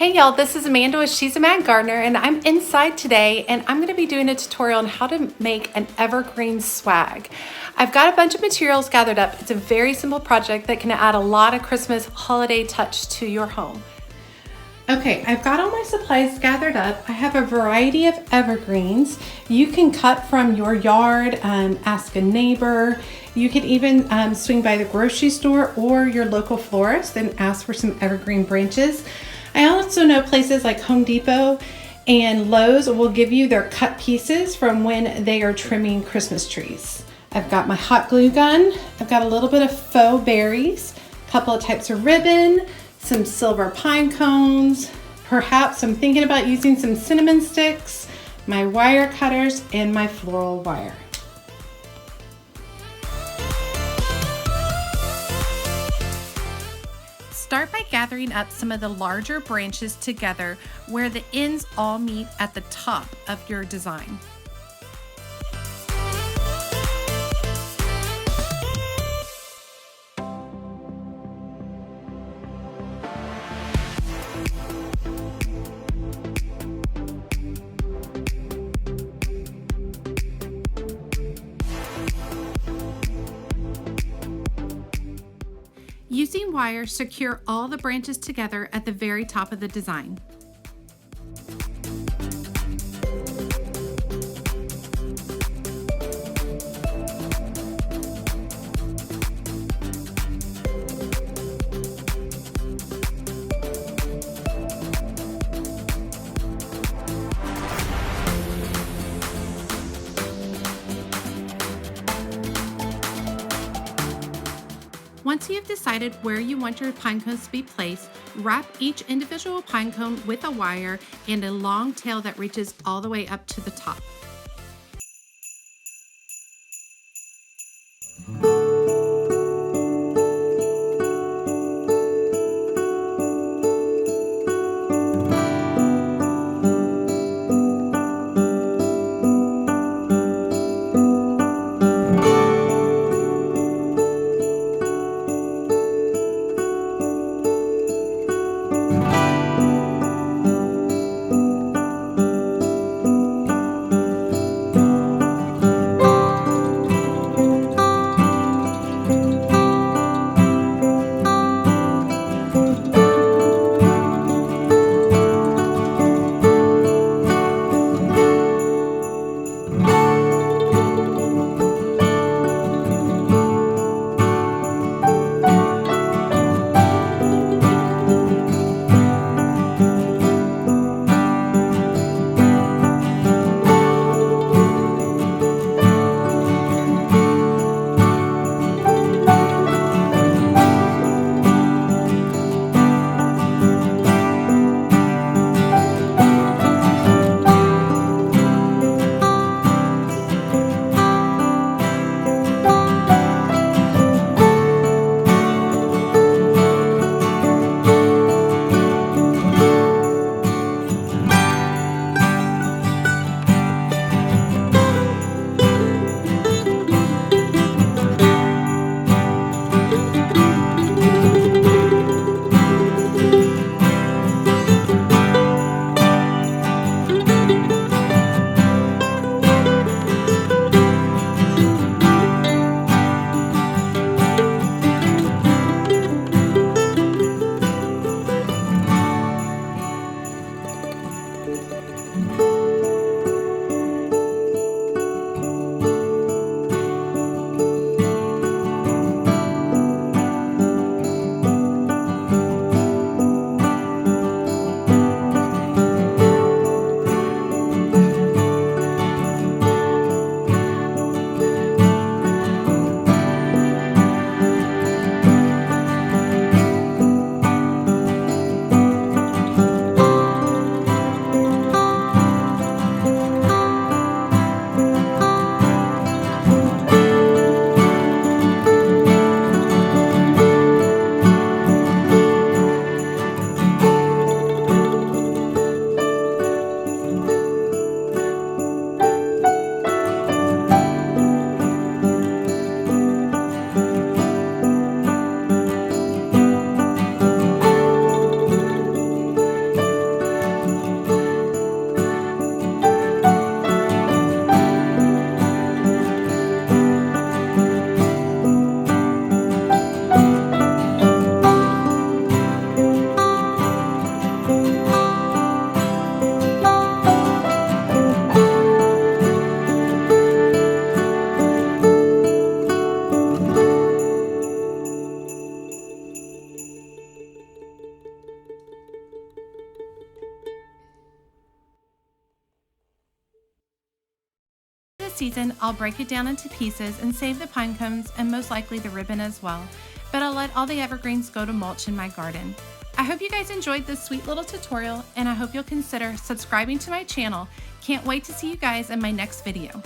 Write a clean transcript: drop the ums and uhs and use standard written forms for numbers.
Hey y'all, this is Amanda with She's a Mad Gardener, and I'm inside today and I'm going to be doing a tutorial on how to make an evergreen swag. I've got a bunch of materials gathered up. It's a very simple project that can add a lot of Christmas holiday touch to your home. Okay, I've got all my supplies gathered up. I have a variety of evergreens. You can cut from your yard, ask a neighbor. You could even swing by the grocery store or your local florist and ask for some evergreen branches. I also know places like Home Depot and Lowe's will give you their cut pieces from when they are trimming Christmas trees. I've got my hot glue gun. I've got a little bit of faux berries, a couple of types of ribbon, some silver pine cones. Perhaps I'm thinking about using some cinnamon sticks, my wire cutters, and my floral wire. Start by gathering up some of the larger branches together where the ends all meet at the top of your design. Using wire, secure all the branches together at the very top of the design. Once you have decided where you want your pine cones to be placed, wrap each individual pine cone with a wire and a long tail that reaches all the way up to the top. season, I'll break it down into pieces and save the pine cones and most likely the ribbon as well, but I'll let all the evergreens go to mulch in my garden. I hope you guys enjoyed this sweet little tutorial, and I hope you'll consider subscribing to my channel. Can't wait to see you guys in my next video.